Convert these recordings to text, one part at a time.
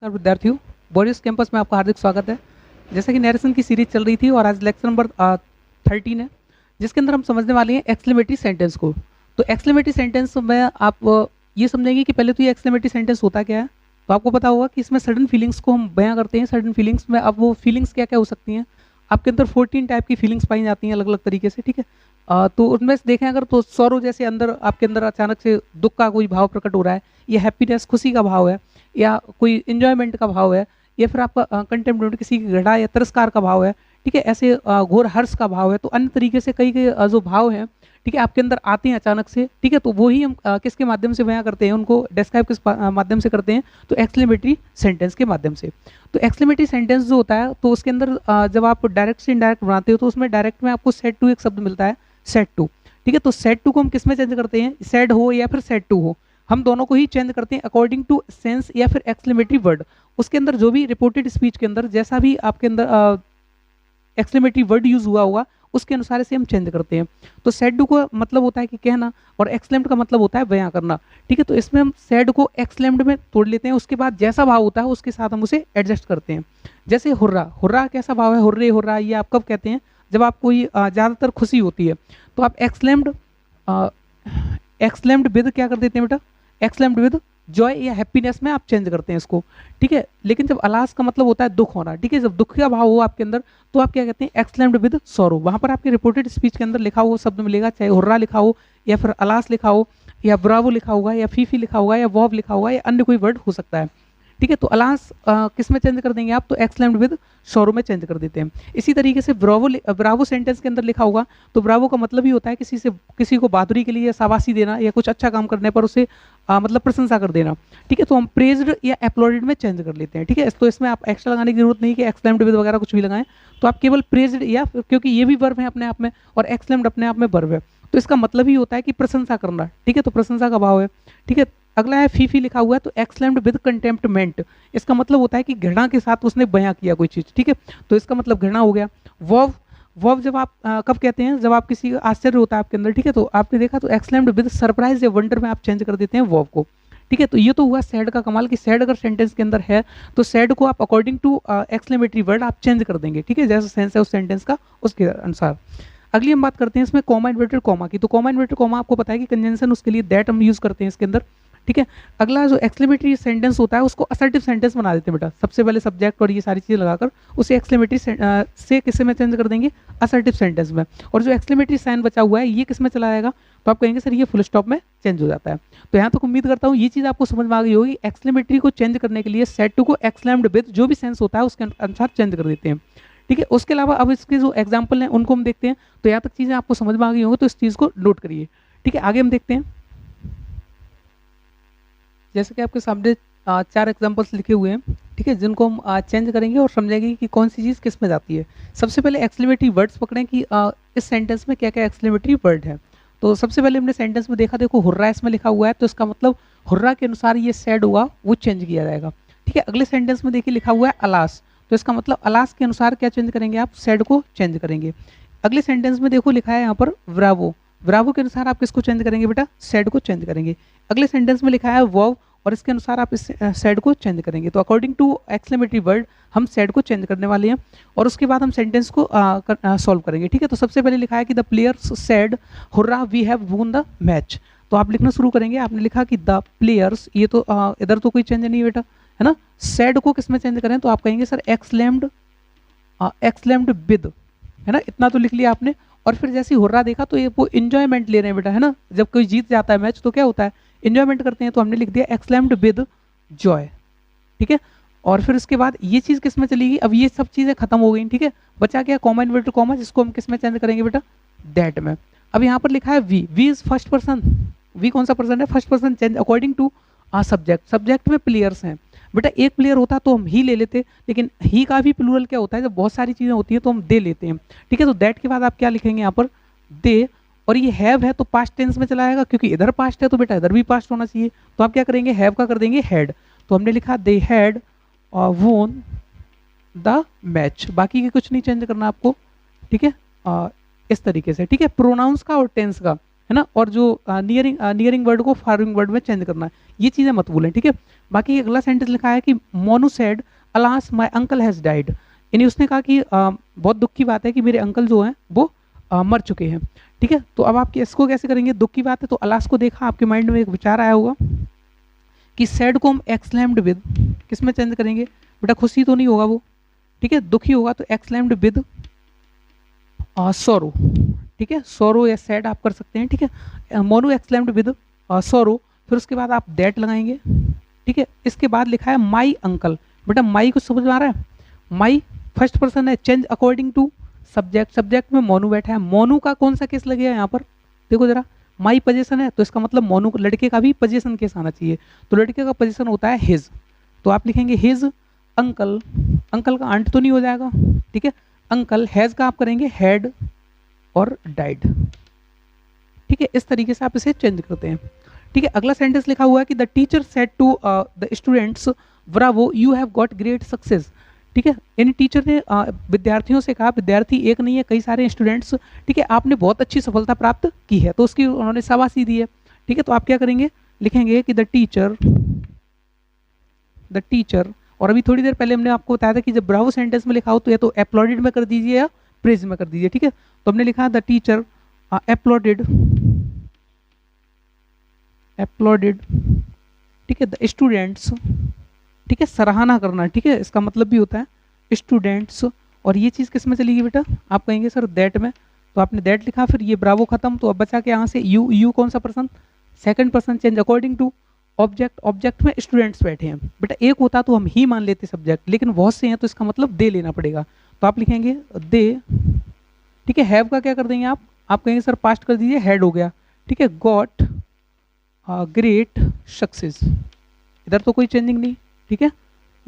नमस्कार विद्यार्थियों, Boris campus में आपका हार्दिक स्वागत है। जैसे कि नैरेशन की सीरीज चल रही थी और आज लेक्चर नंबर 13 है, जिसके अंदर हम समझने वाले हैं एक्सक्लेमेटरी सेंटेंस को। तो एक्सक्लेमेटरी सेंटेंस में आप ये समझेंगे कि पहले तो ये एक्सक्लेमेटरी सेंटेंस होता क्या है। तो आपको पता होगा कि इसमें सडन फीलिंग्स को हम बयां करते हैं। सडन फीलिंग्स में अब वो फीलिंग्स क्या क्या हो सकती हैं, आपके अंदर 14 टाइप की फीलिंग्स पाई जाती हैं अलग अलग तरीके से, ठीक है। तो उनमें से देखें अगर तो सौरों जैसे अंदर आपके अंदर अचानक से दुख का कोई भाव प्रकट हो रहा है, या हैप्पीनेस खुशी का भाव है, या कोई इंजॉयमेंट का भाव है, या फिर आपका कंटेम्प्ट किसी की घृणा या तिरस्कार का भाव है, ठीक है। ऐसे घोर हर्ष का भाव है। तो अन्य तरीके से कई कई जो भाव हैं, ठीक है, आपके अंदर आते हैं अचानक से, ठीक है। तो वो ही हम किसके माध्यम से बयां करते हैं, उनको डिस्क्राइब किस माध्यम से करते हैं, तो एक्सक्लेमेटरी सेंटेंस के माध्यम से। तो एक्सक्लेमेटरी सेंटेंस जो होता है, तो उसके अंदर जब आप डायरेक्ट से इनडायरेक्ट बनाते हो, तो उसमें डायरेक्ट में आपको सेड टू एक शब्द मिलता है, सेड टू, ठीक है। तो सेड टू को हम किस में चेंज करते हैं, सेड हो या फिर सेड टू हो, हम दोनों को ही चेंज करते हैं अकॉर्डिंग टू सेंस या फिर एक्सक्लेमेटरी वर्ड। उसके अंदर जो भी रिपोर्टेड स्पीच के अंदर जैसा भी आपके अंदर एक्सक्लेमेटरी वर्ड यूज हुआ होगा, उसके अनुसार से हम चेंज करते हैं। तो सेड का मतलब होता है कि कहना, और एक्सक्लेम्ड का मतलब होता है बयां करना, ठीक है। तो इसमें हम सेड को एक्सक्लेम्ड में तोड़ लेते हैं, उसके बाद जैसा भाव होता है उसके साथ हम उसे एडजस्ट करते हैं। जैसे हुर्रा, हुर्रा कैसा भाव है, हुर्रे हुर्रा, ये आप कब कहते हैं, जब आप कोई ज़्यादातर खुशी होती है, तो आप एक्सक्लेम्ड विद क्या कर देते हैं बेटा, एक्सक्लेम्ड विद जॉय या हैप्पीनेस में आप चेंज करते हैं इसको, ठीक है। लेकिन जब अलास का मतलब होता है दुख होना, ठीक है, जब दुख का भाव हो आपके अंदर, तो आप क्या कहते हैं, एक्सक्लेम्ड विद सॉरो। वहां पर आपके रिपोर्टेड स्पीच के अंदर लिखा हुआ शब्द मिलेगा, चाहे हुर्रा लिखा हो या फिर अलास लिखा हो, या ब्रावो लिखा होगा, या फीफी लिखा होगा, या वॉव लिखा होगा, या अन्य कोई वर्ड हो सकता है, ठीक है। तो अलास किस में चेंज कर देंगे आप, तो एक्सक्लेम्ड विद सॉरो में चेंज कर देते हैं। इसी तरीके से ब्रावो सेंटेंस के अंदर लिखा होगा, तो ब्रावो का मतलब ही होता है किसी को बहादुरी के लिए शाबाशी देना, या कुछ अच्छा काम करने पर उसे मतलब प्रशंसा कर देना, ठीक है। तो हम प्रेज्ड या अपलॉडेड में चेंज कर लेते हैं, ठीक है। तो इसमें आप एक्स्ट्रा लगाने की जरूरत नहीं कि एक्सक्लेम्ड विद वगैरह कुछ भी लगाएं, तो आप केवल प्रेज्ड, या क्योंकि ये भी वर्ब है अपने आप में और एक्सक्लेम्ड अपने आप में वर्ब है, तो इसका मतलब ही होता है कि प्रशंसा करना, ठीक है। तो प्रशंसा का भाव है, ठीक है। अगला है फीफी लिखा हुआ है, तो एक्सक्लेम्ड विद कंटेम्प्टमेंट, इसका मतलब होता है कि घृणा के साथ उसने बयां किया कोई चीज, ठीक है। तो इसका मतलब घृणा हो गया। वॉव, वॉव जब आप कब कहते हैं, जब आप किसी आश्चर्य होता है आपके अंदर, ठीक है। तो आपने देखा, तो एक्सक्लेम्ड विद सरप्राइज या वंडर में आप चेंज कर देते हैं वॉव को, ठीक है। तो ये तो हुआ सैड का कमाल, कि सैड अगर सेंटेंस के अंदर है, तो सैड को आप अकॉर्डिंग टू एक्सक्लेमेटरी वर्ड आप चेंज कर देंगे, ठीक है, जैसा सेंस है उस सेंटेंस का उसके अनुसार। अगली हम बात करते हैं इसमें कॉमा इन्वर्टेड कॉमा की। तो कॉमा इन्वर्टेड कॉमा आपको पता है कि कंजंक्शन उसके लिए दैट हम यूज करते हैं इसके अंदर, ठीक है। अगला जो एक्सक्लेमेटरी सेंटेंस होता है, उसको असर्टिव सेंटेंस बना देते हैं बेटा। सबसे पहले सब्जेक्ट और ये सारी चीजें लगाकर उसे एक्सक्लेमेटरी से किससे में चेंज कर देंगे, असर्टिव सेंटेंस में। और जो एक्सक्लेमेटरी साइन बचा हुआ है, ये किस में चला जाएगा, तो आप कहेंगे सर ये फुल स्टॉप में चेंज हो जाता है। तो यहाँ तक उम्मीद करता हूँ ये चीज आपको समझ में आ गई होगी। एक्सक्लेमेटरी को चेंज करने के लिए सेड टू को एक्सक्लेम्ड विद जो भी सेंस होता है उसके अनुसार चेंज कर देते हैं, ठीक है। उसके अलावा अब इसके जो एग्जाम्पल हैं उनको हम देखते हैं। तो यहाँ तक चीजें आपको समझ में आ गई होंगी, तो इस चीज को नोट करिए, ठीक है। आगे हम देखते हैं, जैसे कि आपके सामने 4 एग्जांपल्स लिखे हुए हैं, ठीक है, जिनको हम चेंज करेंगे और समझेंगे कि कौन सी चीज़ किस में जाती है। सबसे पहले एक्सक्लेमेटरी वर्ड्स पकड़ें कि इस सेंटेंस में क्या क्या एक्सक्लेमेटरी वर्ड है। तो सबसे पहले हमने सेंटेंस में देखा, देखो हुर्रा इसमें लिखा हुआ है, तो इसका मतलब हुर्रा के अनुसार ये सैड हुआ वो चेंज किया जाएगा, ठीक है। अगले सेंटेंस में देखिए लिखा हुआ है अलास, तो इसका मतलब अलास के अनुसार क्या चेंज करेंगे, आप सैड को चेंज करेंगे। अगले सेंटेंस में देखो लिखा है यहाँ पर ब्रावो, ब्रावो के अनुसार आप किसको चेंज करेंगे बेटा, सैड को चेंज करेंगे। अगले सेंटेंस में लिखा है वॉव, और इसके अनुसार आप इस सेड को चेंज करेंगे। तो अकॉर्डिंग टू एक्सक्लेमेटरी वर्ड हम सेड को चेंज करने वाले हैं, और उसके बाद हम सेंटेंस को सॉल्व करेंगे, ठीक है। तो सबसे पहले लिखा है कि the players said hurrah we have won the match. तो आप लिखना शुरू करेंगे, आपने लिखा कि द प्लेयर्स, ये तो इधर तो कोई चेंज नहीं बेटा, है ना। सेड को किस में चेंज करें, तो आप कहेंगे सर एक्सक्लेम्ड विद, है ना, इतना तो लिख लिया आपने। और फिर जैसे ही हुर्रा देखा, तो ये वो इंजॉयमेंट ले रहे हैं बेटा, है ना। जब कोई जीत जाता है मैच, तो क्या होता है, इंजॉयमेंट करते हैं, तो हमने लिख दिया एक्सक्लेम्ड विद जॉय, ठीक है। और फिर उसके बाद ये चीज किस में चलेगी, अब ये सब चीजें खत्म हो गई, ठीक है। बचा क्या, कॉमा इन्वर्टेड कॉमा, जिसको हम किस में चेंज करेंगे बेटा, दैट में। अब यहाँ पर लिखा है we, we is first person, we कौन सा पर्सन है, first person, change according to subject. Subject में प्लेयर्स हैं बेटा, एक प्लेयर होता तो हम ही ले लेते, लेकिन ही का भी प्लूरल क्या होता है, जब बहुत सारी चीजें होती है तो हम दे लेते हैं, ठीक है। तो दैट के बाद आप क्या लिखेंगे यहाँ पर, दे, और ये हैव है तो पास्ट टेंस में चला आएगा, क्योंकि इधर पास्ट है तो बेटा इधर भी पास्ट होना चाहिए। तो आप क्या करेंगे, हैव का कर देंगे हैड। तो हमने लिखा दे हैड वोन द मैच, बाकी के कुछ नहीं चेंज करना आपको, ठीक है। इस तरीके से, ठीक है। प्रोनाउंस का और टेंस का है ना, और जो नियरिंग वर्ड को फारविंग वर्ड में चेंज करना है, ये चीज़ें मत भूलें, ठीक है। बाकी अगला सेंटेंस लिखा है कि Monu said alas my uncle has died, यानी उसने कहा कि बहुत दुख की बात है कि मेरे अंकल जो हैं वो मर चुके हैं, ठीक है। तो अब आप इसको कैसे करेंगे, दुख की बात है तो अलास को देखा, आपके माइंड में एक विचार आया होगा कि सैड को हम एक्सलैम्ड विद किस में चेंज करेंगे, बेटा खुशी तो नहीं होगा वो, ठीक है, दुखी होगा तो एक्सलैम्ड विद सोरो, ठीक है, सोरो या सैड आप कर सकते हैं, ठीक है। मोनू एक्सलैम्ड विद सोरो, फिर उसके बाद आप दैट लगाएंगे, ठीक है। इसके बाद लिखा है माई अंकल, बेटा माई को समझ में आ रहा है, माई फर्स्ट पर्सन है, change according to subject, subject में मोनू बैठा है, मोनू का कौन सा केस लगेगा यहाँ पर, देखो जरा, माई पोजीशन है तो इसका मतलब मोनू लड़के का भी पोजीशन केस आना चाहिए, तो लड़के का पोजीशन होता है हिज, तो आप लिखेंगे हिज अंकल, अंकल का आंट तो नहीं हो जाएगा, ठीक है, अंकल, हैज का आप करेंगे हैड और डाइड, ठीक है। इस तरीके से आप इसे चेंज करते हैं, ठीक है। अगला सेंटेंस लिखा हुआ है कि the teacher said to the students bravo you have got great success, ठीक है, यानी टीचर ने विद्यार्थियों से कहा, विद्यार्थी एक नहीं है कई सारे स्टूडेंट्स, ठीक है, आपने बहुत अच्छी सफलता प्राप्त की है, तो उसकी उन्होंने शाबाशी दी है, ठीक है। तो आप क्या करेंगे, लिखेंगे कि द टीचर, और अभी थोड़ी देर पहले हमने आपको बताया था कि जब ब्रावो सेंटेंस में लिखा हो तो या तो एप्लॉडेड में कर दीजिए या प्रेज में कर दीजिए, ठीक है। तो हमने लिखा द टीचर एप्लॉडेड, ठीक है, द स्टूडेंट्स, ठीक है, सराहना करना, ठीक है, इसका मतलब भी होता है स्टूडेंट्स, और ये चीज़ किस में चलेगी बेटा, आप कहेंगे सर दैट में, तो आपने दैट लिखा, फिर ये ब्रावो खत्म, तो अब बचा के यहाँ से यू, यू कौन सा person, second person, change according to object, object में स्टूडेंट्स बैठे हैं, बेटा एक होता तो हम ही मान लेते सब्जेक्ट, लेकिन बहुत से हैं तो इसका मतलब दे लेना पड़ेगा, तो आप लिखेंगे दे, ठीक है। हैव का क्या कर देंगे आप कहेंगे सर पास्ट कर दीजिए, हैड हो गया, ठीक है, गॉट ग्रेट सक्सेस, इधर तो कोई चेंजिंग नहीं, ठीक है,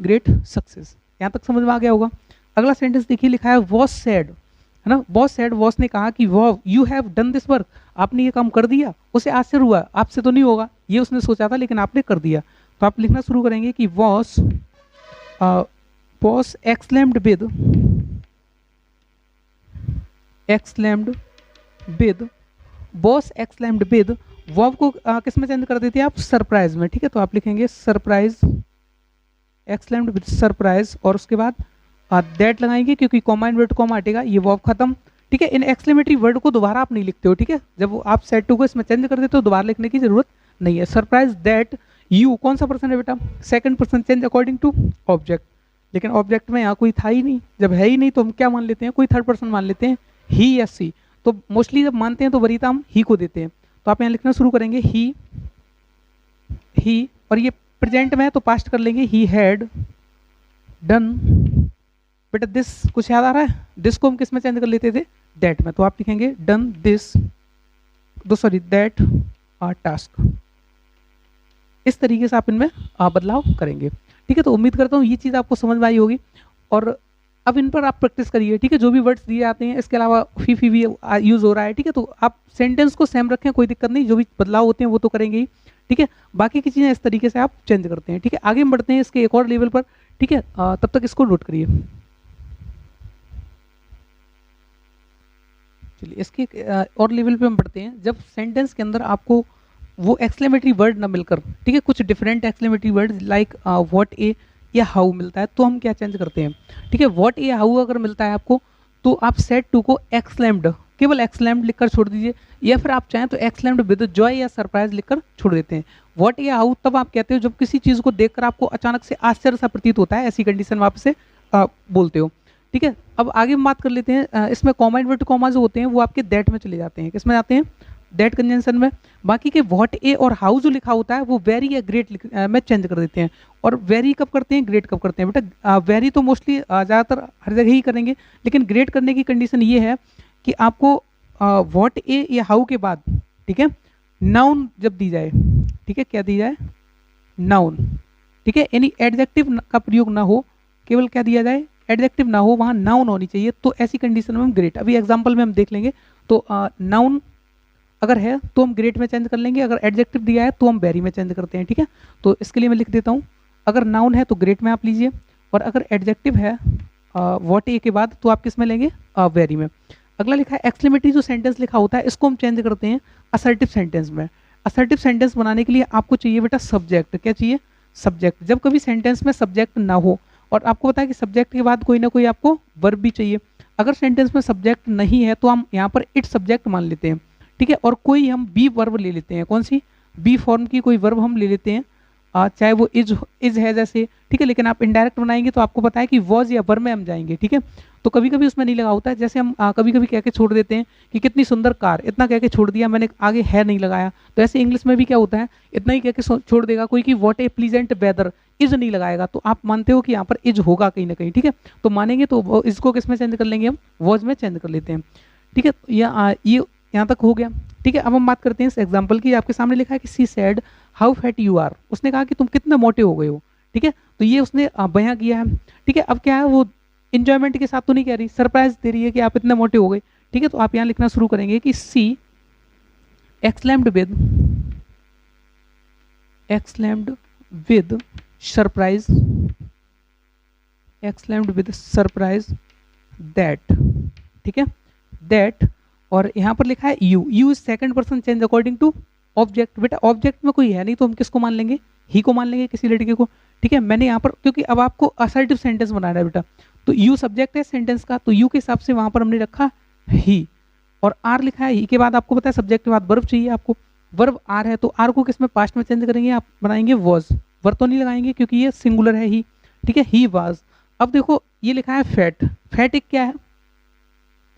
ग्रेट सक्सेस, यहाँ तक समझ में आ गया होगा। अगला सेंटेंस देखिए लिखा है वॉस सैड, है ना, वॉस सैड, वॉस ने कहा कि वाह you have done this work, आपने ये काम कर दिया, उसे आश्चर्य हुआ, आपसे तो नहीं होगा, ये उसने सोचा था लेकिन आपने कर दिया, तो आप लिखना शुरू करेंगे कि was was exclaimed with, exclaimed with, boss exclaimed with, verb को किस में चेंज कर देते हैं आप, सरप्राइज में, ठीक है, तो आप लिखेंगे सरप्राइज, एक्सलैम्ड विद सरप्राइज, और उसके बाद दैट लगाएंगे क्योंकि कॉमा इन्वर्ट कॉमा हटेगा, ये वर्ब खत्म, ठीक है। इन एक्सक्लेमेटरी वर्ड को दोबारा आप नहीं लिखते हो, ठीक है, जब आप सेट टू को इसमें चेंज कर देते हो दोबारा लिखने की जरूरत नहीं है। सरप्राइज दैट यू कौन सा पर्सन है बेटा, second person, change according to object, लेकिन ऑब्जेक्ट में यहाँ कोई था ही नहीं, जब है ही नहीं तो हम क्या मान लेते हैं, कोई थर्ड पर्सन मान लेते हैं, ही या सी, तो मोस्टली जब मानते हैं तो वरीता हम ही को देते हैं, तो आप यहाँ लिखना शुरू करेंगे ही, और ये प्रेजेंट में है तो पास्ट कर लेंगे, ही हैड डन, बेटा दिस कुछ याद आ रहा है, दिस को हम किस में चेंज कर लेते थे, दैट में, तो आप लिखेंगे done this, sorry that task, इस तरीके से आप इनमें बदलाव करेंगे, ठीक है। तो उम्मीद करता हूँ ये चीज़ आपको समझ में आई होगी, और अब इन पर आप प्रैक्टिस करिए, ठीक है, जो भी वर्ड्स दिए जाते हैं, इसके अलावा फी भी यूज़ हो रहा है, ठीक है, तो आप सेंटेंस को सेम रखें, कोई दिक्कत नहीं, जो भी बदलाव होते हैं वो तो करेंगे ही, ठीक है, बाकी की चीज़ें इस तरीके से आप चेंज करते हैं, ठीक है। आगे हम बढ़ते हैं इसके एक और लेवल पर, ठीक है, तब तक इसको नोट करिए। चलिए इसके और लेवल पे हम बढ़ते हैं, जब सेंटेंस के अंदर आपको वो एक्सक्लेमेटरी वर्ड ना मिलकर, ठीक है, कुछ different exclamatory word like what ए या हाउ मिलता है, तो हम क्या चेंज करते हैं, ठीक है। व्हाट ए या हाउ अगर मिलता है आपको तो आप सेट टू को एक्सक्लेम्ड, केवल एक्सक्लेम्ड लिखकर छोड़ दीजिए, या फिर आप चाहें तो एक्सक्लेम्ड विद जॉय या सरप्राइज लिखकर छोड़ देते हैं। व्हाट ए या हाउ तब आप कहते हो जब किसी चीज़ को देखकर आपको अचानक से आश्चर्य सा प्रतीत होता है, ऐसी कंडीशन में आप इसे बोलते हो, ठीक है। अब आगे हम बात कर लेते हैं, इसमें कॉमा इन्वर्ट कॉमा जो होते हैं वो आपके दैट में चले जाते हैं, किसमें जाते हैं, दैट कंजंक्शन में। बाकी के व्हाट ए और हाउ जो लिखा होता है वो वेरी या ग्रेट में चेंज कर देते हैं, और वेरी कब करते हैं, ग्रेट कब करते हैं, बेटा वेरी तो मोस्टली ज़्यादातर हर जगह ही करेंगे, लेकिन ग्रेट करने की कंडीशन ये है कि आपको व्हाट ए या हाउ के बाद, ठीक है, नाउन जब दी जाए, ठीक है, क्या दी जाए, नाउन, ठीक है, यानी एडजेक्टिव का प्रयोग ना हो, केवल क्या दिया जाए, एडजेक्टिव ना हो, वहाँ नाउन होनी चाहिए, तो ऐसी कंडीशन में हम ग्रेट, अभी एग्जांपल में हम देख लेंगे, तो नाउन अगर है तो हम ग्रेट में चेंज कर लेंगे, अगर एडजेक्टिव दिया है तो हम वेरी में चेंज करते हैं, ठीक है। तो इसके लिए मैं लिख देता हूँ, अगर नाउन है तो ग्रेट में आप लीजिए, और अगर एडजेक्टिव है व्हाट ए के बाद तो आप किस में लेंगे, वेरी में। अगला लिखा है एक्सक्लेमेटरी जो सेंटेंस लिखा होता है इसको हम चेंज करते हैं असर्टिव सेंटेंस में। असर्टिव सेंटेंस बनाने के लिए आपको चाहिए बेटा सब्जेक्ट। क्या चाहिए? सब्जेक्ट। जब कभी सेंटेंस में सब्जेक्ट ना हो, और आपको पता है कि सब्जेक्ट के बाद कोई ना कोई आपको वर्ब भी चाहिए। अगर सेंटेंस में सब्जेक्ट नहीं है तो हम यहाँ पर इट सब्जेक्ट मान लेते हैं, ठीक है, और कोई हम बी वर्ब ले लेते हैं। कौन सी? बी फॉर्म की कोई वर्ब हम ले लेते हैं, चाहे वो इज है जैसे, ठीक है। लेकिन आप इनडायरेक्ट बनाएंगे तो आपको पता है कि वॉज या वर में हम जाएंगे, ठीक है। तो कभी कभी उसमें नहीं लगा होता है, जैसे हम कभी कभी कह के छोड़ देते हैं कि कितनी सुंदर कार, इतना कह के छोड़ दिया, मैंने आगे है नहीं लगाया। तो ऐसे इंग्लिश में भी क्या होता है, इतना ही कह के छोड़ देगा कोई कि what a pleasant weather, is नहीं लगाएगा, तो आप मानते हो कि यहाँ पर इज होगा कहीं ना कहीं, ठीक है। तो मानेंगे तो इसको किस में चेंज कर लेंगे, हम वॉज में चेंज कर लेते हैं, ठीक है। ये यहाँ तक हो गया, ठीक है। अब हम बात करते हैं इस एग्जाम्पल की। आपके सामने लिखा है कि she said how fat you are, उसने कहा कि तुम कितने मोटे हो गए हो, ठीक है। तो ये उसने बयां किया है, ठीक है। अब क्या है, वो इंजॉयमेंट के साथ तो नहीं कह रही, सरप्राइज दे रही है कि आप इतने मोटे हो गए, ठीक है। तो आप यहाँ लिखना शुरू करेंगे कि she exclaimed with surprise, exclaimed with surprise that, ठीक है, दैट। और यहाँ पर लिखा है you, you is second person change according to object. बेटा ऑब्जेक्ट में कोई है नहीं तो हम किसको मान लेंगे, ही को मान लेंगे, किसी लड़के को, ठीक है। मैंने यहाँ पर, क्योंकि अब आपको असर्टिव सेंटेंस बनाना है बेटा, तो यू सब्जेक्ट है सेंटेंस का, तो यू के हिसाब से वहां पर हमने रखा ही, और आर लिखा है, ही के बाद आपको पता है सब्जेक्ट के बाद वर्ब चाहिए आपको, वर्ब आर है, तो आर को किस में पास्ट में चेंज करेंगे, आप बनाएंगे वॉज, वर्ब तो नहीं लगाएंगे क्योंकि ये सिंगुलर है ही, ठीक है, ही वाज। अब देखो ये लिखा है फैट, फैट एक क्या है,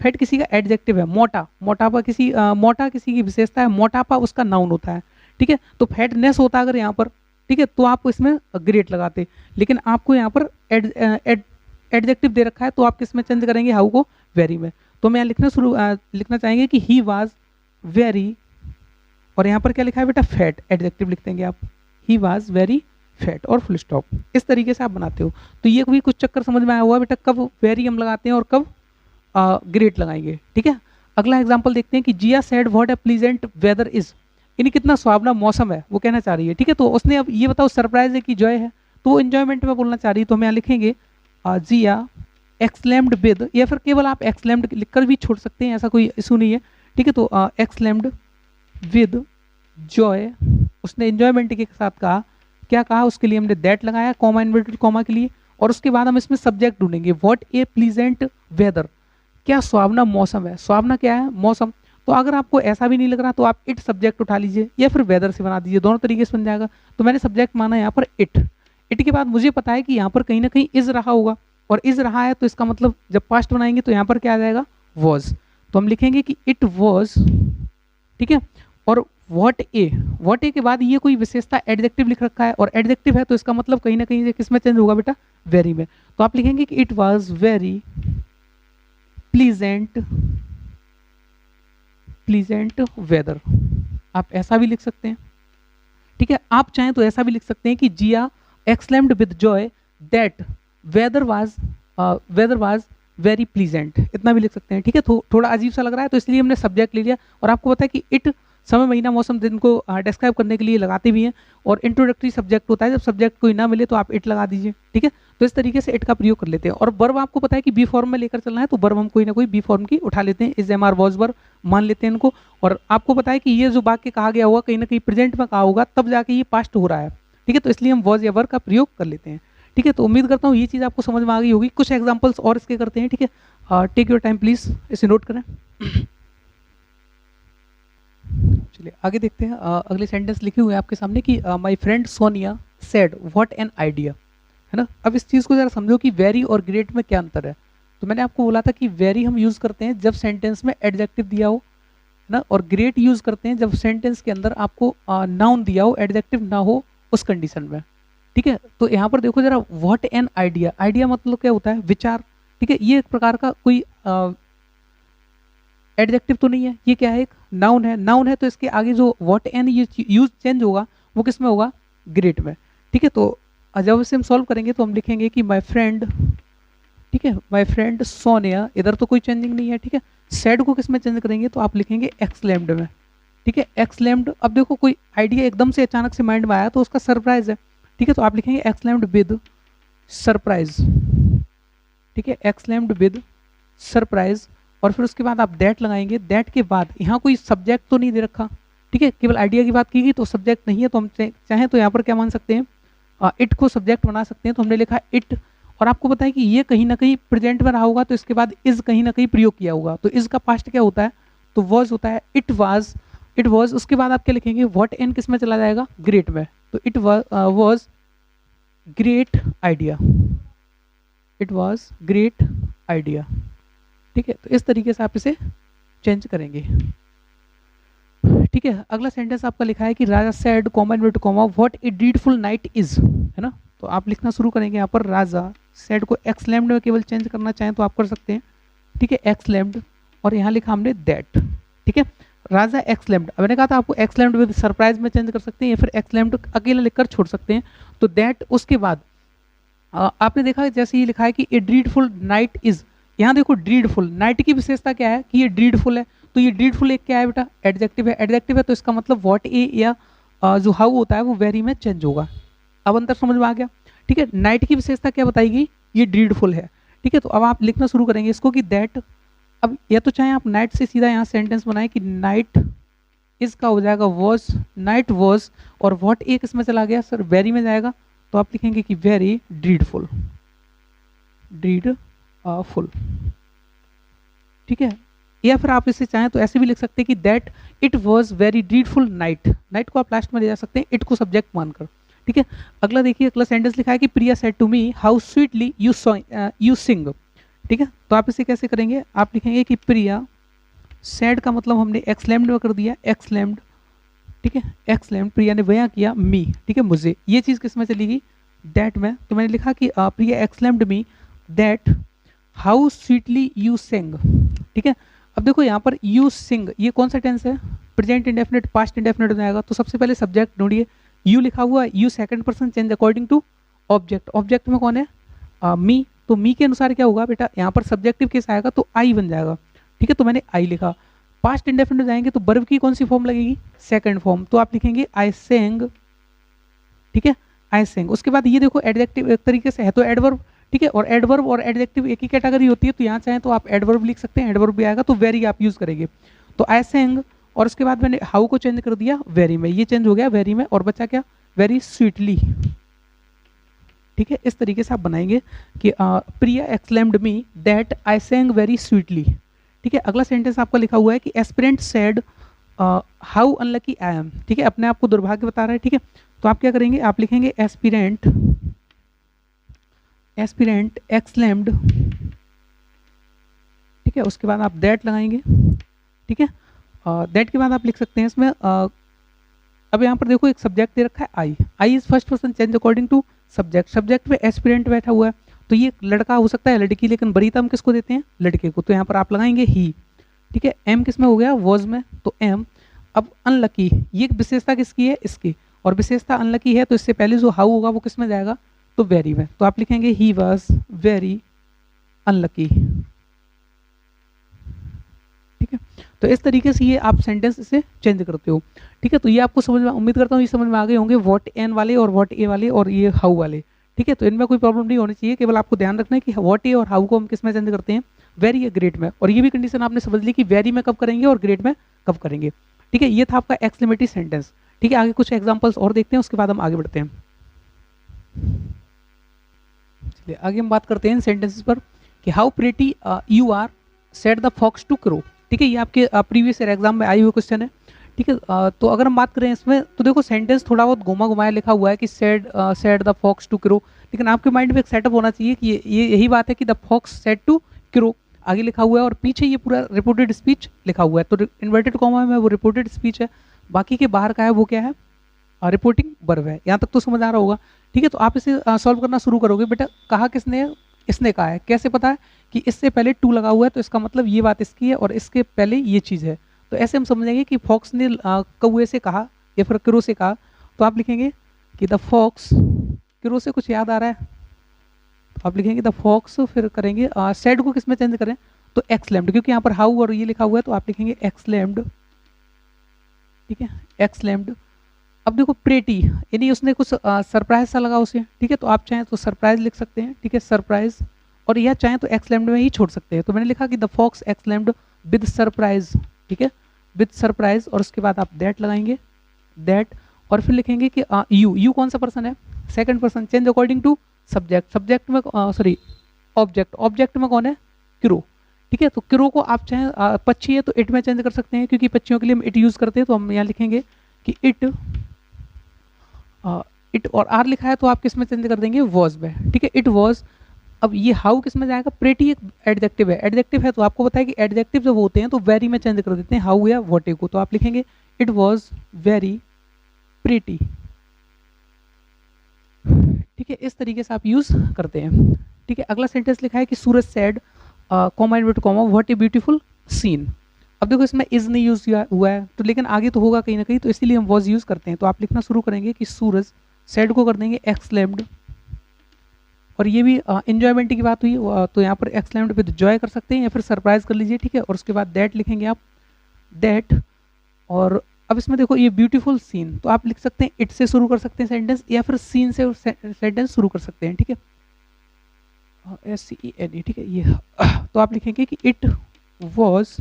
फैट किसी का एडजेक्टिव है, मोटा, मोटापा किसी मोटा किसी की विशेषता है, मोटापा उसका नाउन होता है, ठीक है। तो फैटनेस होता अगर यहाँ पर, ठीक है, तो आप इसमें ग्रेट लगाते, लेकिन आपको यहाँ पर एडजेक्टिव दे रखा है तो आप किस में चेंज करेंगे, हाउ को वेरी में। तो मैं लिखना चाहेंगे कि ही वाज वेरी, और यहाँ पर क्या लिखा है बेटा, फैट, एडजेक्टिव लिख देंगे आप, ही वाज वेरी फैट और फुल स्टॉप। इस तरीके से आप बनाते हो। तो ये भी कुछ चक्कर समझ में आया हुआ बेटा, कब वेरी हम लगाते हैं और कब ग्रेट लगाएंगे, ठीक है। अगला एग्जाम्पल देखते हैं कि Jiya said what a pleasant weather is, यानी कितना सुहावना मौसम है वो कहना चाह रही है, ठीक है। तो उसने अब ये बताओ सरप्राइज है कि जॉय है, तो वो एंजॉयमेंट में बोलना चाह रही है, तो हम यहाँ लिखेंगे जिया एक्सलैम्ड विद, या फिर केवल आप एक्सलैम्ड लिखकर भी छोड़ सकते हैं, ऐसा कोई इशू नहीं है, ठीक है। तो एक्सलैम्ड विद जॉय, उसने एंजॉयमेंट के साथ कहा, क्या कहा, उसके लिए हमने दैट लगाया, कॉमा इन्वर्टेड कॉमा के लिए, और उसके बाद हम इसमें सब्जेक्ट ढूंढेंगे, व्हाट ए प्लीजेंट वेदर, क्या सुहावना मौसम है, सुहावना क्या है, मौसम। तो अगर आपको ऐसा भी नहीं लग रहा तो आप इट सब्जेक्ट उठा लीजिए या फिर वेदर से बना दीजिए, दोनों तरीके से बन जाएगा। तो मैंने सब्जेक्ट माना यहाँ पर इट, इट के बाद मुझे पता है कि यहाँ पर कहीं ना कहीं इज रहा होगा, और इज रहा है तो इसका मतलब जब पास्ट बनाएंगे तो यहाँ पर क्या आ जाएगा, वॉज। तो हम लिखेंगे कि इट वॉज, ठीक है। और व्हाट ए के बाद ये कोई विशेषता एडजेक्टिव लिख रखा है, और एडजेक्टिव है तो इसका मतलब कहीं ना कहीं किस में चेंज होगा बेटा, वेरी में। तो आप लिखेंगे कि it was very pleasant weather, आप ऐसा भी लिख सकते हैं, ठीक है। आप चाहें तो ऐसा भी लिख सकते हैं कि Jiya exclaimed with joy that weather was very pleasant, इतना भी लिख सकते हैं, ठीक है। थोड़ा अजीब सा लग रहा है तो इसलिए हमने सब्जेक्ट ले लिया, और आपको पता है कि इट समय महीना मौसम दिन को डिस्क्राइब करने के लिए लगाते भी हैं, और इंट्रोडक्टरी सब्जेक्ट होता है, जब सब्जेक्ट कोई ना मिले तो आप इट लगा दीजिए, ठीक है। तो इस तरीके से इट का प्रयोग कर लेते हैं। और वर्ब आपको पता है कि बी फॉर्म में लेकर चलना है, तो वर्ब हम कोई ना कोई बी फॉर्म की उठा लेते हैं, is am are was verb मान लेते हैं इनको। और आपको पता है कि ये जो वाक्य कहा गया होगा कहीं ना कहीं प्रेजेंट में कहा होगा, तब जाके ये पास्ट हो रहा है, ठीक है। तो इसलिए हम वॉज या वर्ब का प्रयोग कर लेते हैं, ठीक है। तो उम्मीद करता हूँ ये चीज़ आपको समझ में आ गई होगी। कुछ एग्जाम्पल्स और इसके करते हैं, ठीक है। टेक योर टाइम प्लीज, इसे नोट करें। चलिए आगे देखते हैं। अगले सेंटेंस लिखे हुए हैं आपके सामने कि my friend Sonia said what an idea, है ना। अब इस चीज़ को जरा समझो कि वेरी और ग्रेट में क्या अंतर है। तो मैंने आपको बोला था कि वेरी हम यूज़ करते हैं जब सेंटेंस में एडजेक्टिव दिया हो, है ना, और ग्रेट यूज़ करते हैं जब सेंटेंस के अंदर आपको नाउन दिया हो, एडजेक्टिव ना हो उस कंडीशन में, ठीक है। तो यहाँ पर देखो जरा, व्हाट एन आइडिया, आइडिया मतलब क्या होता है, विचार, ठीक है। ये एक प्रकार का कोई एडजेक्टिव तो नहीं है, ये क्या है, एक नाउन है। नाउन है तो इसके आगे जो व्हाट एन यूज चेंज होगा वो किस में होगा, ग्रेट में, ठीक है। तो जब इसे हम सॉल्व करेंगे तो हम लिखेंगे कि माय फ्रेंड, ठीक है, माय फ्रेंड सोनिया, इधर तो कोई चेंजिंग नहीं है, ठीक है। सेड को किस में चेंज करेंगे तो आप लिखेंगे एक्सलेम्ड में, ठीक है, एक्सलेम्ड। अब देखो कोई आइडिया एकदम से अचानक से माइंड में आया तो उसका सरप्राइज है, ठीक है। तो आप लिखेंगे एक्सलेम्ड विद सरप्राइज, ठीक है, एक्सलेम्ड विद सरप्राइज। और फिर उसके बाद आप दैट लगाएंगे। दैट के बाद यहाँ कोई सब्जेक्ट तो नहीं दे रखा, ठीक है, केवल आइडिया की बात की गई, तो सब्जेक्ट नहीं है, तो हम चाहें तो यहाँ पर क्या मान सकते हैं, इट को सब्जेक्ट बना सकते हैं। तो हमने लिखा इट, और आपको पता है कि ये कहीं ना कहीं प्रेजेंट में रहा होगा, तो इसके बाद इज कहीं ना कहीं प्रयोग किया होगा। तो इज का पास्ट क्या होता है, तो वॉज होता है। इट वाज, इट वॉज, उसके बाद आप क्या लिखेंगे, व्हाट एन किस में चला जाएगा, ग्रेट में। तो it was great idea, it was great idea, ठीक है। तो इस तरीके से आप इसे चेंज करेंगे, ठीक है। अगला सेंटेंस आपका लिखा है कि Raja said comma inverted comma what a beautiful night is, है ना। तो आप लिखना शुरू करेंगे यहाँ पर, राजा सेड को एक्सलेम्ड में केवल चेंज करना चाहें तो आप कर सकते हैं, ठीक है, एक्सलेम्ड, और यहाँ लिखा हमने दैट, ठीक है। राजा एक्सलेम्ड, अब मैंने कहा था आपको एक्सलेम्ड विद सरप्राइज में चेंज कर सकते हैं या फिर एक्सलेम्ड अकेला लिखकर छोड़ सकते हैं। तो दैट, उसके बाद आपने देखा जैसे ये लिखा है कि ए ड्रीडफुल नाइट इज, यहाँ देखो ड्रीडफुल, नाइट की विशेषता क्या है कि ये ड्रीडफुल है। तो ये ड्रीडफुल एक क्या है बेटा, एडजेक्टिव है। एडजेक्टिव है तो इसका मतलब व्हाट ए या जो हाउ होता है वो वेरी में चेंज होगा। अब अंतर समझ में आ गया, ठीक है। नाइट की विशेषता क्या बताएगी, ये ड्रीडफुल है, ठीक है। तो अब आप लिखना शुरू करेंगे इसको कि दैट, अब या तो चाहे आप नाइट से सीधा यहाँ सेंटेंस बनाए कि नाइट इज का हो जाएगा वॉज, नाइट वॉज, और व्हाट ए किस में चला गया सर, वेरी में जाएगा। तो आप लिखेंगे कि वेरी ड्रीडफुल, ड्रीडफुल, ठीक है। या फिर आप इसे चाहें तो ऐसे भी लिख सकते हैं कि that it was very dreadful night, night को आप लास्ट में ले जा सकते हैं, इट को सब्जेक्ट मानकर, ठीक है। अगला देखिए, अगला सेंटेंस लिखा है कि Priya said to me how sweetly you sing, ठीक है। तो आप इसे कैसे करेंगे, आप लिखेंगे कि प्रिया सेड का मतलब हमने एक्सलेम्ड में कर दिया, एक्सलेम्ड, ठीक है, एक्सलेम्ड, प्रिया ने बयां किया मी, ठीक है, मुझे, ये चीज़ किस में चलेगी, दैट में। तो मैंने लिखा कि Priya exclaimed me that how sweetly you sing, ठीक है। अब देखो यहाँ पर यू सिंग, ये कौन सा टेंस है, प्रेजेंट इंडेफिनिट, पास्ट इंडेफिनिट हो जाएगा। तो सबसे पहले सब्जेक्ट ढूंढिए, यू लिखा हुआ, you second person change according to object, object में कौन है, मी, तो मी के अनुसार क्या होगा बेटा, यहाँ पर सब्जेक्टिव केस आएगा तो आई बन जाएगा, ठीक है। तो मैंने आई लिखा। पास्ट इंडेफिनिट जाएंगे तो वर्ब की कौन सी फॉर्म लगेगी, सेकंड फॉर्म, तो आप लिखेंगे आई सेंग, ठीक है, आई सेंग। उसके बाद ये देखो एडजेक्टिव एक तरीके से है तो एडवर्ब, ठीक है, और एडवर्ब और एडजेक्टिव एक ही कैटेगरी होती है, तो यहाँ चाहें तो आप एडवर्ब लिख सकते हैं, एडवर्ब भी आएगा तो वेरी आप यूज करेंगे। तो आई सेंग, और उसके बाद मैंने हाउ को चेंज कर दिया वेरी में, ये चेंज हो गया वेरी में, और बचा क्या, वेरी स्वीटली, ठीक है। इस तरीके से आप बनाएंगे कि Priya exclaimed me that I sang very sweetly, ठीक है। अगला सेंटेंस आपका लिखा हुआ है कि aspirant said how unlucky I am, ठीक है, अपने आप को दुर्भाग्य बता रहा है, ठीक है। तो आप क्या करेंगे, आप लिखेंगे एस्पिरेंट, एस्पिरेंट एक्सलेम्ड, ठीक है, उसके बाद आप दैट लगाएंगे, ठीक है। दैट के बाद आप लिख सकते हैं इसमें अब यहाँ पर देखो एक सब्जेक्ट दे रखा है I, I is first person change according to subject, subject में एस्पिरेंट बैठा हुआ है, तो ये लड़का हो सकता है लड़की, लेकिन वरीयता हम किसको देते हैं, लड़के को, तो यहाँ पर आप लगाएंगे ही, ठीक है। एम किस में हो गया, वॉज में, तो एम। अब अनलकी, ये विशेषता किसकी है, इसकी, और विशेषता अनलकी है तो इससे पहले जो हाउ होगा वो किस में जाएगा, तो वेरी में, तो आप लिखेंगे ही वॉज वेरी अनलकी, ठीक है। तो इस तरीके से ये आप सेंटेंस से चेंज करते हो, ठीक है। तो ये आपको समझ में, उम्मीद करता हूँ ये समझ में आ गए होंगे, व्हाट एन वाले और व्हाट ए वाले और ये हाउ वाले, ठीक है। तो इनमें कोई प्रॉब्लम नहीं होनी चाहिए, केवल आपको ध्यान रखना है कि व्हाट ए और हाउ को हम किस में चेंज करते हैं, वेरी या ग्रेट में, और ये भी कंडीशन आपने समझ ली कि वेरी में कब करेंगे और ग्रेट में कब करेंगे, ठीक है। ये था आपका एक्सक्लेमेटरी सेंटेंस, ठीक है। आगे कुछ एग्जाम्पल्स और देखते हैं, उसके बाद हम आगे बढ़ते हैं। चलिए आगे हम बात करते हैं सेंटेंसेस पर कि how pretty you are said the fox to crow, ठीक है। ये आपके प्रीवियस ईयर एग्जाम में आई हुई क्वेश्चन है, ठीक है। तो अगर हम बात करें इसमें तो देखो सेंटेंस थोड़ा बहुत घुमा घुमाया लिखा हुआ है कि said the fox to crow, लेकिन आपके माइंड में एक सेटअप होना चाहिए कि ये यही बात है कि the fox said to crow, आगे लिखा हुआ है और पीछे ये पूरा रिपोर्टेड स्पीच लिखा हुआ है, तो इन्वर्टेड कॉमा में वो रिपोर्टेड स्पीच है, बाकी के बाहर का है वो क्या है, रिपोर्टिंग वर्ब है। यहाँ तक तो समझ आ रहा होगा, ठीक है। तो आप इसे सॉल्व करना शुरू करोगे, बेटा कहा किसने, इसने कहा है, कैसे पता है कि इससे पहले टू लगा हुआ है तो इसका मतलब ये बात इसकी है और इसके पहले ये चीज़ है, तो ऐसे हम समझेंगे कि फॉक्स ने कौवे से कहा या फिर क्रो से कहा, तो आप लिखेंगे कि द फॉक्स, क्रो से कुछ याद आ रहा है तो आप लिखेंगे द फॉक्स, फिर करेंगे सेड को किस में चेंज करें, तो एक्सलेम्ड, क्योंकि यहाँ पर हाउ और ये लिखा हुआ है तो आप लिखेंगे एक्सलेम्ड, ठीक है, एक्सलेम्ड। अब देखो प्रेटी, यानी उसने कुछ सरप्राइज सा लगा उसे, ठीक है, तो आप चाहें तो सरप्राइज लिख सकते हैं, ठीक है, सरप्राइज, और यह चाहें तो एक्सलैम्ड में ही छोड़ सकते हैं। तो मैंने लिखा कि द फॉक्स एक्सलैम्ड विद सरप्राइज, ठीक है, विद सरप्राइज, और उसके बाद आप दैट लगाएंगे, दैट, और फिर लिखेंगे कि यू कौन सा पर्सन है, second person, change according to subject, subject में सॉरी ऑब्जेक्ट, ऑब्जेक्ट में कौन है, क्रो, ठीक है। तो क्रो को आप चाहे पक्षी है तो इट में चेंज कर सकते हैं, क्योंकि पक्षियों के लिए हम इट यूज करते हैं, तो हम यहाँ लिखेंगे कि इट, इट और आर लिखा है तो आप किस में चेंज कर देंगे, वॉज में, ठीक है, इट वॉज। अब ये हाउ किस में जाएगा, प्रेटी एक एडजेक्टिव है, एडजेक्टिव है तो आपको पता है कि एडजेक्टिव जब होते हैं तो वेरी में चेंज कर देते हैं हाउ या व्हाट को, तो आप लिखेंगे इट वॉज वेरी प्रेटी, ठीक है। इस तरीके से आप यूज करते हैं, ठीक है। अगला सेंटेंस लिखा है कि Suraj said comma invert comma what a beautiful scene. अब देखो इसमें इज नहीं यूज हुआ है तो, लेकिन आगे तो होगा कहीं ना कहीं, तो इसीलिए हम वॉज यूज करते हैं। तो आप लिखना शुरू करेंगे कि सूरज, सेड को कर देंगे एक्सलेम्ड, और ये भी एंजॉयमेंट की बात हुई, तो यहाँ पर एक्सलेम्ड विद जॉय कर सकते हैं या फिर सरप्राइज कर लीजिए, ठीक है। और उसके बाद दैट लिखेंगे आप, दैट, और अब इसमें देखो ये ब्यूटीफुल सीन, तो आप लिख सकते हैं इट से शुरू कर सकते हैं सेंटेंस, या फिर सीन से सेंटेंस शुरू कर सकते हैं, ठीक है, SCENE, ठीक है। ये तो आप लिखेंगे कि इट वॉज,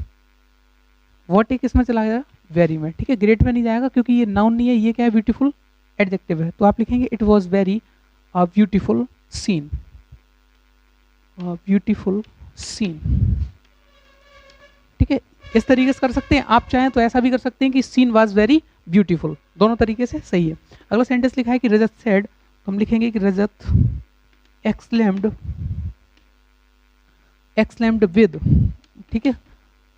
व्हाट एक इसमें चला गया वेरी में, ठीक है, ग्रेट में नहीं जाएगा क्योंकि ये नाउन नहीं है, ये क्या है, ब्यूटीफुल एडजेक्टिव है। तो आप लिखेंगे it was very beautiful scene, beautiful scene, ठीक है। इस तरीके से कर सकते हैं, आप चाहें तो ऐसा भी कर सकते हैं कि सीन वाज वेरी ब्यूटीफुल, दोनों तरीके से सही है। अगला सेंटेंस लिखा है कि रजत सेड, तो हम लिखेंगे कि रजत एक्सलेम्ड, एक्सलेम्ड विद, ठीक है।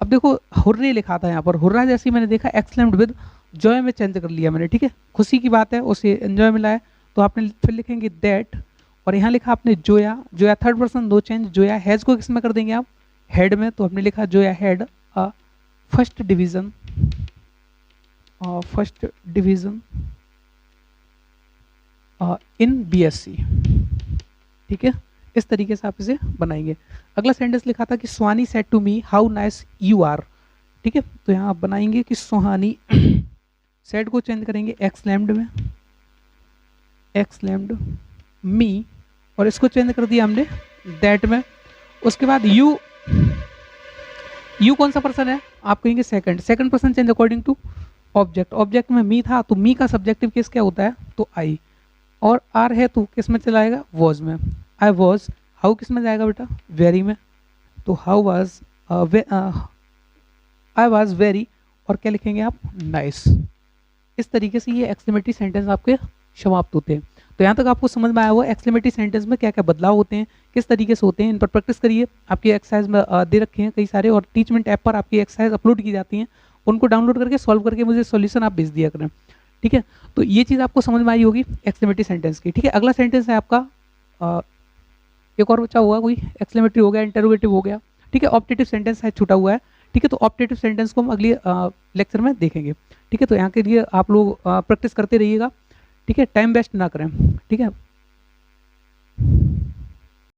अब देखो हुर्रे लिखा था यहाँ पर, हुर्रा जैसे मैंने देखा एक्सलेम्ड विद जॉय में चेंज कर लिया मैंने, ठीक है, खुशी की बात है, उसे एंजॉय मिला है, तो आपने फिर लिखेंगे दैट, और यहाँ लिखा आपने जोया, जोया थर्ड पर्सन, दो चेंज, जोया हैज को किस में कर देंगे आप, हेड में, तो हमने लिखा Zoya had first division, first division in BSc, ठीक है। इस तरीके से आप इसे बनाएंगे। अगला सेंटेंस लिखा था कि Suhani said to me how nice you are, ठीक है। तो यहाँ आप बनाएंगे कि सुहानी, सेड को चेंज करेंगे एक्सलैम्ड में, एक्सलैम्ड मी, और इसको चेंज कर दिया हमने दैट में। उसके बाद यू, यू कौन सा पर्सन है, आप कहेंगे second, second person change according to object, object में मी था तो मी का सब्जेक्टिव केस क्या होता है, तो आई, और आर है तो किस में चलाएगा, वॉज में, आई वॉज, हाउ किस में जाएगा बेटा, वेरी में, तो how was, I was very, और क्या लिखेंगे आप, नाइस। इस तरीके से ये एक्सक्लेमेटरी सेंटेंस आपके समाप्त होते हैं। तो यहाँ तक आपको समझ में आया हुआ एक्सक्लेमेटरी सेंटेंस में क्या क्या बदलाव होते हैं, किस तरीके से होते हैं, इन पर प्रैक्टिस करिए। आपकी एक्सरसाइज में दे रखे हैं कई सारे, और टीचमेंट ऐप पर आपकी एक्सरसाइज अपलोड की जाती हैं, उनको डाउनलोड करके सॉल्व करके मुझे सॉल्यूशन आप भेज दिया करें, ठीक है। तो ये चीज़ आपको समझ में आई होगी एक्सक्लेमेटरी सेंटेंस की, ठीक है। अगला सेंटेंस है आपका, एक और बचा हुआ कोई, एक्सक्लेमेटरी हो गया, इंटरोगेटिव हो गया, ठीक है, ऑप्टेटिव सेंटेंस है छूटा हुआ है, ठीक है। तो ऑप्टेटिव सेंटेंस को हम अगले लेक्चर में देखेंगे, ठीक है। तो यहाँ के लिए आप लोग प्रैक्टिस करते रहिएगा, ठीक है, टाइम वेस्ट ना करें, ठीक है।